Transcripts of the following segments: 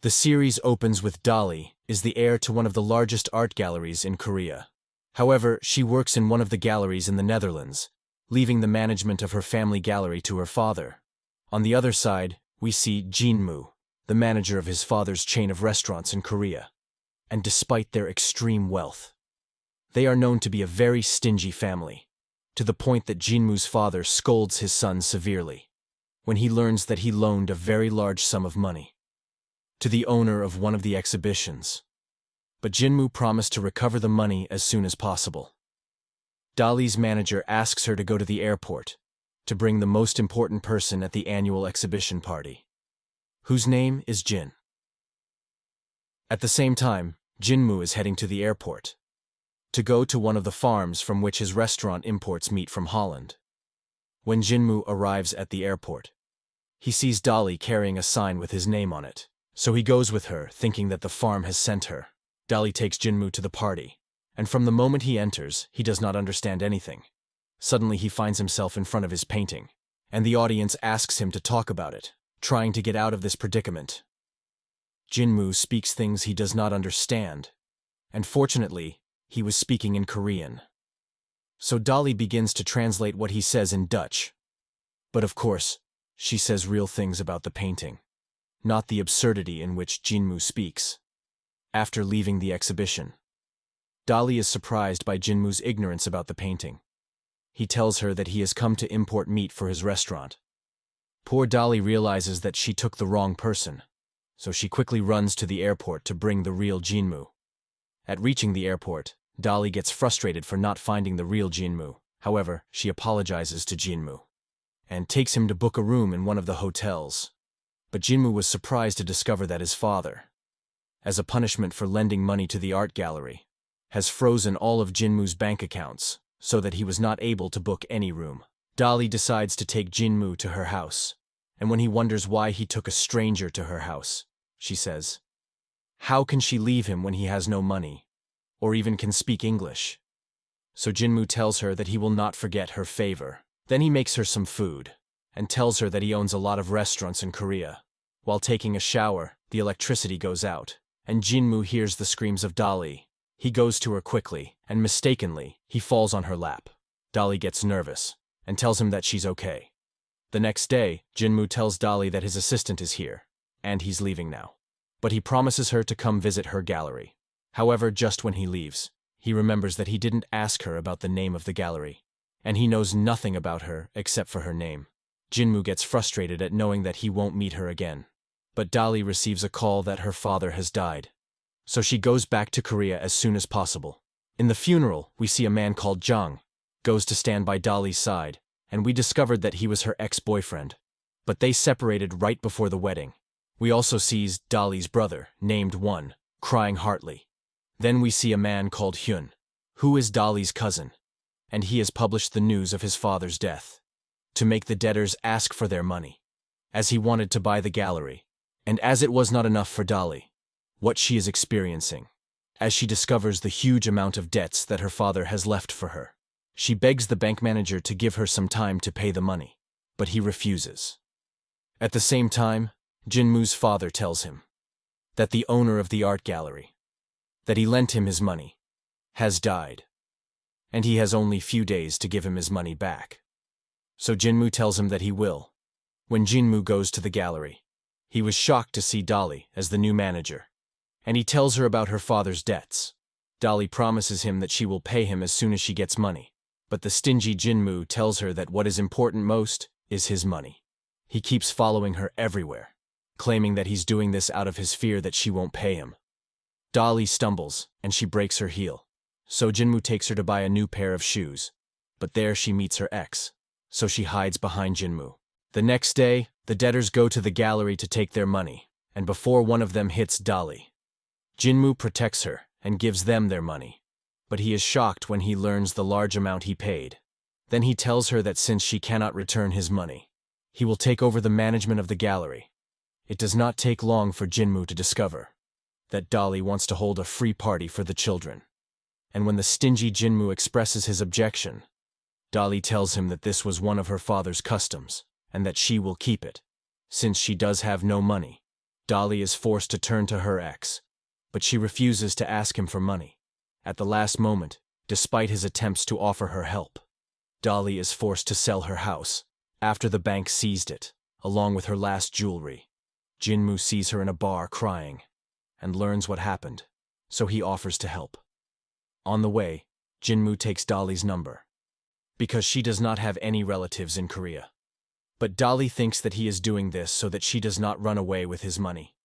The series opens with Dolly is the heir to one of the largest art galleries in Korea. However, she works in one of the galleries in the Netherlands, leaving the management of her family gallery to her father. On the other side, we see Jinmu, the manager of his father's chain of restaurants in Korea. And despite their extreme wealth, they are known to be a very stingy family, to the point that Jinmu's father scolds his son severely when he learns that he loaned a very large sum of money to the owner of one of the exhibitions. But Jinmu promised to recover the money as soon as possible. Dolly's manager asks her to go to the airport to bring the most important person at the annual exhibition party, whose name is Jin. At the same time, Jinmu is heading to the airport to go to one of the farms from which his restaurant imports meat from Holland. When Jinmu arrives at the airport, he sees Dolly carrying a sign with his name on it, so he goes with her, thinking that the farm has sent her. Dolly takes Jinmu to the party, and from the moment he enters, he does not understand anything. Suddenly he finds himself in front of his painting, and the audience asks him to talk about it, trying to get out of this predicament. Jinmu speaks things he does not understand, and fortunately, he was speaking in Korean. So Dolly begins to translate what he says in Dutch. But of course, she says real things about the painting, not the absurdity in which Jinmu speaks. After leaving the exhibition, Dolly is surprised by Jinmu's ignorance about the painting. He tells her that he has come to import meat for his restaurant. Poor Dolly realizes that she took the wrong person, so she quickly runs to the airport to bring the real Jinmu. At reaching the airport, Dolly gets frustrated for not finding the real Jinmu. However, she apologizes to Jinmu and takes him to book a room in one of the hotels. But Jinmu was surprised to discover that his father, as a punishment for lending money to the art gallery, has frozen all of Jinmu's bank accounts so that he was not able to book any room. Dolly decides to take Jinmu to her house, and when he wonders why he took a stranger to her house, she says, how can she leave him when he has no money, or even can speak English? So Jinmu tells her that he will not forget her favor. Then he makes her some food, and tells her that he owns a lot of restaurants in Korea. While taking a shower, the electricity goes out, and Jinmu hears the screams of Dolly. He goes to her quickly, and mistakenly, he falls on her lap. Dolly gets nervous, and tells him that she's okay. The next day, Jinmu tells Dolly that his assistant is here, and he's leaving now. But he promises her to come visit her gallery. However, just when he leaves, he remembers that he didn't ask her about the name of the gallery, and he knows nothing about her except for her name. Jinmu gets frustrated at knowing that he won't meet her again. But Dolly receives a call that her father has died, so she goes back to Korea as soon as possible. In the funeral, we see a man called Jang goes to stand by Dolly's side, and we discovered that he was her ex-boyfriend. But they separated right before the wedding. We also sees Dolly's brother, named Won, crying heartily. Then we see a man called Hyun, who is Dolly's cousin, and he has published the news of his father's death to make the debtors ask for their money, as he wanted to buy the gallery. And as it was not enough for Dolly, what she is experiencing, as she discovers the huge amount of debts that her father has left for her, she begs the bank manager to give her some time to pay the money, but he refuses. At the same time, Jinmu's father tells him that the owner of the art gallery, that he lent him his money, has died, and he has only few days to give him his money back. So Jinmu tells him that he will. When Jinmu goes to the gallery, he was shocked to see Dolly as the new manager, and he tells her about her father's debts. Dolly promises him that she will pay him as soon as she gets money, but the stingy Jinmu tells her that what is important most is his money. He keeps following her everywhere, claiming that he's doing this out of his fear that she won't pay him. Dolly stumbles, and she breaks her heel. So Jinmu takes her to buy a new pair of shoes, but there she meets her ex, so she hides behind Jinmu. The next day, the debtors go to the gallery to take their money, and before one of them hits Dolly, Jinmu protects her and gives them their money. But he is shocked when he learns the large amount he paid. Then he tells her that since she cannot return his money, he will take over the management of the gallery. It does not take long for Jinmu to discover that Dolly wants to hold a free party for the children. And when the stingy Jinmu expresses his objection, Dolly tells him that this was one of her father's customs, and that she will keep it, since she does have no money. Dolly is forced to turn to her ex, but she refuses to ask him for money. At the last moment, despite his attempts to offer her help, Dolly is forced to sell her house after the bank seized it, along with her last jewelry. Jinmu sees her in a bar crying and learns what happened, so he offers to help. On the way, Jinmu takes Dolly's number, because she does not have any relatives in Korea. But Dolly thinks that he is doing this so that she does not run away with his money,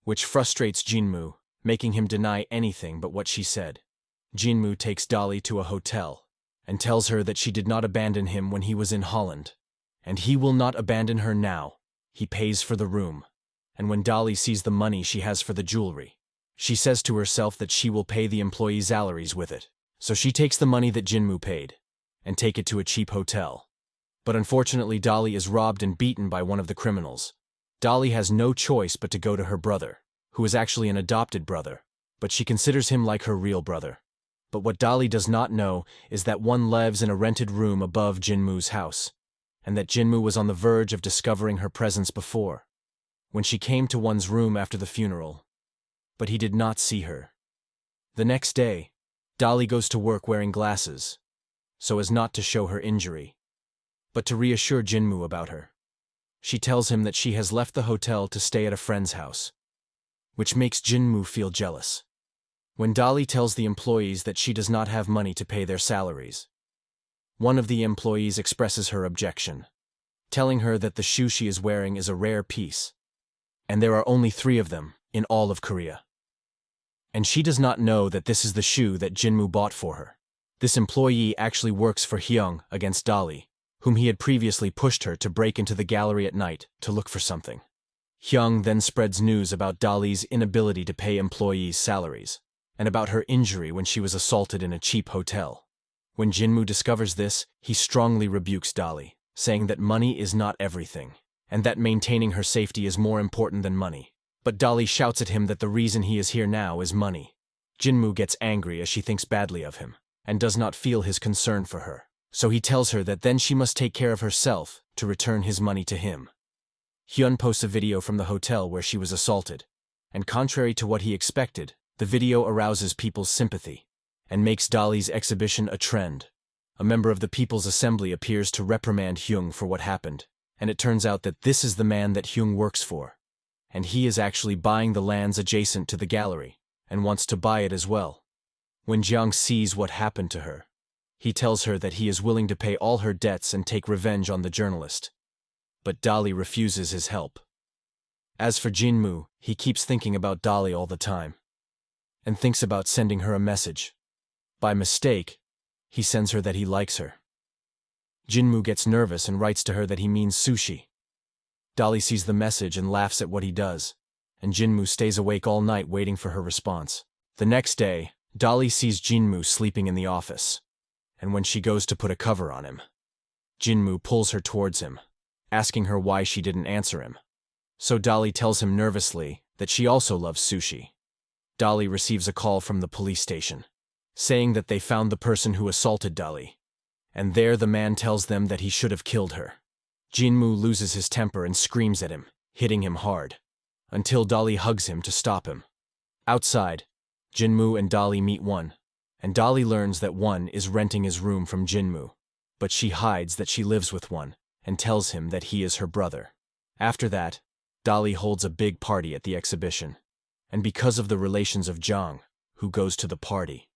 which frustrates Jinmu, making him deny anything but what she said. Jinmu takes Dolly to a hotel and tells her that she did not abandon him when he was in Holland, and he will not abandon her now. He pays for the room, and when Dolly sees the money she has for the jewelry, she says to herself that she will pay the employees' salaries with it. So she takes the money that Jinmu paid and take it to a cheap hotel. But unfortunately, Dolly is robbed and beaten by one of the criminals. Dolly has no choice but to go to her brother, who is actually an adopted brother, but she considers him like her real brother. But what Dolly does not know is that one lives in a rented room above Jinmu's house, and that Jinmu was on the verge of discovering her presence before, when she came to one's room after the funeral. But he did not see her. The next day, Dolly goes to work wearing glasses, so as not to show her injury, but to reassure Jinmu about her. She tells him that she has left the hotel to stay at a friend's house, which makes Jinmu feel jealous. When Dolly tells the employees that she does not have money to pay their salaries, one of the employees expresses her objection, telling her that the shoe she is wearing is a rare piece, and there are only 3 of them in all of Korea. And she does not know that this is the shoe that Jinmu bought for her. This employee actually works for Hyung against Dolly, whom he had previously pushed her to break into the gallery at night to look for something. Hyung then spreads news about Dolly's inability to pay employees' salaries, and about her injury when she was assaulted in a cheap hotel. When Jinmu discovers this, he strongly rebukes Dolly, saying that money is not everything, and that maintaining her safety is more important than money. But Dolly shouts at him that the reason he is here now is money. Jinmu gets angry as she thinks badly of him, and does not feel his concern for her. So he tells her that then she must take care of herself to return his money to him. Hyun posts a video from the hotel where she was assaulted, and contrary to what he expected, the video arouses people's sympathy, and makes Dolly's exhibition a trend. A member of the People's Assembly appears to reprimand Hyung for what happened, and it turns out that this is the man that Hyung works for, and he is actually buying the lands adjacent to the gallery, and wants to buy it as well. When Jiang sees what happened to her, he tells her that he is willing to pay all her debts and take revenge on the journalist. But Dolly refuses his help. As for Jinmu, he keeps thinking about Dolly all the time, and thinks about sending her a message. By mistake, he sends her that he likes her. Jinmu gets nervous and writes to her that he means sushi. Dolly sees the message and laughs at what he does, and Jinmu stays awake all night waiting for her response. The next day, Dolly sees Jinmu sleeping in the office, and when she goes to put a cover on him, Jinmu pulls her towards him, asking her why she didn't answer him. So Dolly tells him nervously that she also loves sushi. Dolly receives a call from the police station, saying that they found the person who assaulted Dolly, and there the man tells them that he should have killed her. Jinmu loses his temper and screams at him, hitting him hard, until Dolly hugs him to stop him. Outside, Jinmu and Dolly meet Won, and Dolly learns that Won is renting his room from Jinmu, but she hides that she lives with Won and tells him that he is her brother. After that, Dolly holds a big party at the exhibition, and because of the relations of Jang, who goes to the party,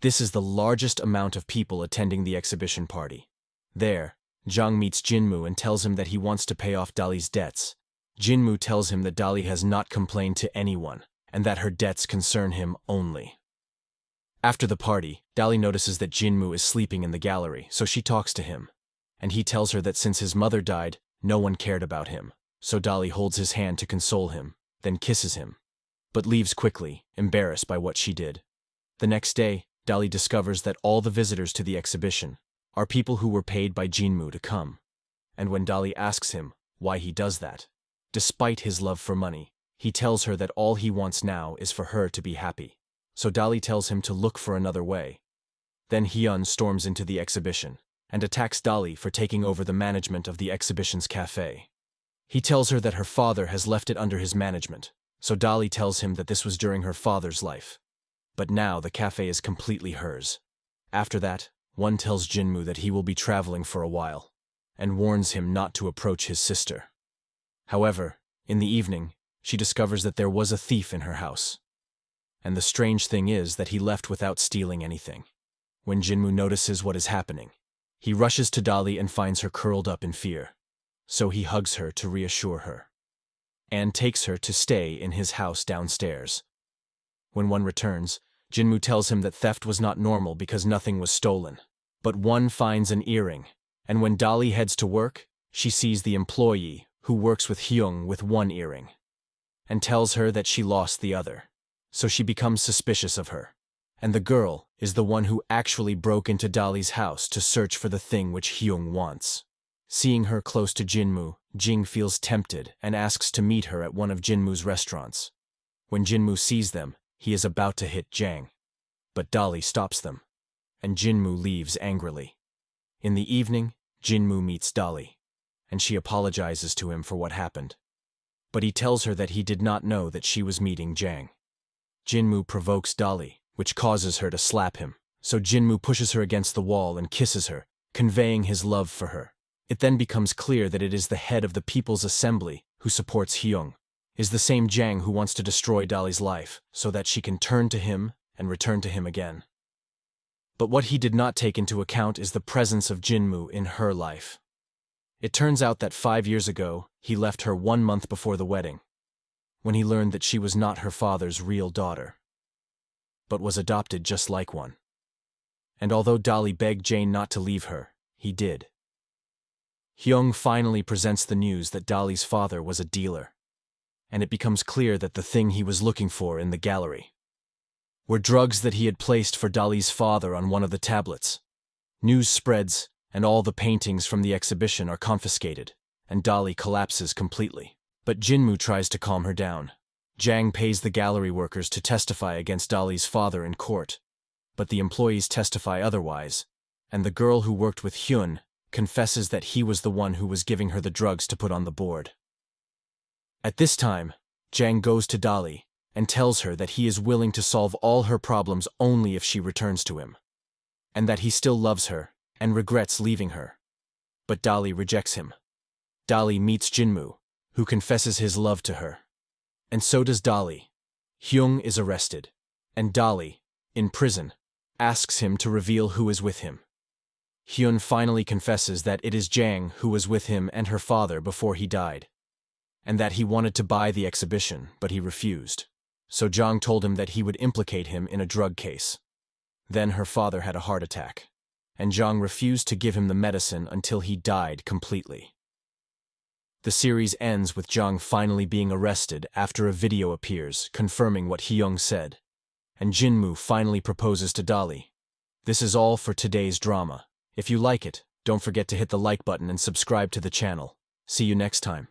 this is the largest amount of people attending the exhibition party. There, Jang meets Jinmu and tells him that he wants to pay off Dolly's debts. Jinmu tells him that Dolly has not complained to anyone, and that her debts concern him only. After the party, Dolly notices that Jinmu is sleeping in the gallery, so she talks to him, and he tells her that since his mother died, no one cared about him, so Dolly holds his hand to console him, then kisses him, but leaves quickly, embarrassed by what she did. The next day, Dolly discovers that all the visitors to the exhibition are people who were paid by Jinmu to come, and when Dolly asks him why he does that, despite his love for money, he tells her that all he wants now is for her to be happy. So Dolly tells him to look for another way. Then Hyun storms into the exhibition and attacks Dolly for taking over the management of the exhibition's cafe. He tells her that her father has left it under his management, So Dali tells him that this was during her father's life. But now the cafe is completely hers. After that, one tells Jinmu that he will be traveling for a while, and warns him not to approach his sister. However, in the evening, she discovers that there was a thief in her house. And the strange thing is that he left without stealing anything. When Jinmu notices what is happening, he rushes to Dali and finds her curled up in fear. So he hugs her to reassure her, and takes her to stay in his house downstairs. When one returns, Jinmu tells him that theft was not normal because nothing was stolen. But one finds an earring, and when Dali heads to work, she sees the employee who works with Hyung with one earring, and tells her that she lost the other. So she becomes suspicious of her. And the girl is the one who actually broke into Dali's house to search for the thing which Hyung wants. Seeing her close to Jinmu, Jing feels tempted and asks to meet her at one of Jinmu's restaurants. When Jinmu sees them, he is about to hit Jang. But Dali stops them, and Jinmu leaves angrily. In the evening, Jinmu meets Dali, and she apologizes to him for what happened. But he tells her that he did not know that she was meeting Jang. Jinmu provokes Dali, which causes her to slap him, so Jinmu pushes her against the wall and kisses her, conveying his love for her. It then becomes clear that it is the head of the People's Assembly who supports Hyung, is the same Jang who wants to destroy Dali's life so that she can turn to him and return to him again. But what he did not take into account is the presence of Jinmu in her life. It turns out that 5 years ago, he left her 1 month before the wedding, when he learned that she was not her father's real daughter, but was adopted just like one. And although Dali begged Jane not to leave her, he did. Hyung finally presents the news that Dali's father was a dealer, and it becomes clear that the thing he was looking for in the gallery were drugs that he had placed for Dali's father on one of the tablets. News spreads, and all the paintings from the exhibition are confiscated, and Dali collapses completely. But Jinmu tries to calm her down. Jang pays the gallery workers to testify against Dali's father in court, but the employees testify otherwise, and the girl who worked with Hyun confesses that he was the one who was giving her the drugs to put on the board. At this time, Jang goes to Dali and tells her that he is willing to solve all her problems only if she returns to him, and that he still loves her and regrets leaving her. But Dali rejects him. Dali meets Jinmu, who confesses his love to her. And so does Dali. Hyung is arrested, and Dali, in prison, asks him to reveal who is with him. Hyun finally confesses that it is Jang who was with him and her father before he died, and that he wanted to buy the exhibition, but he refused. So Jang told him that he would implicate him in a drug case. Then her father had a heart attack, and Jang refused to give him the medicine until he died completely. The series ends with Jang finally being arrested after a video appears confirming what Hyung said, and Jinmu finally proposes to Dali. This is all for today's drama. If you like it, don't forget to hit the like button and subscribe to the channel. See you next time.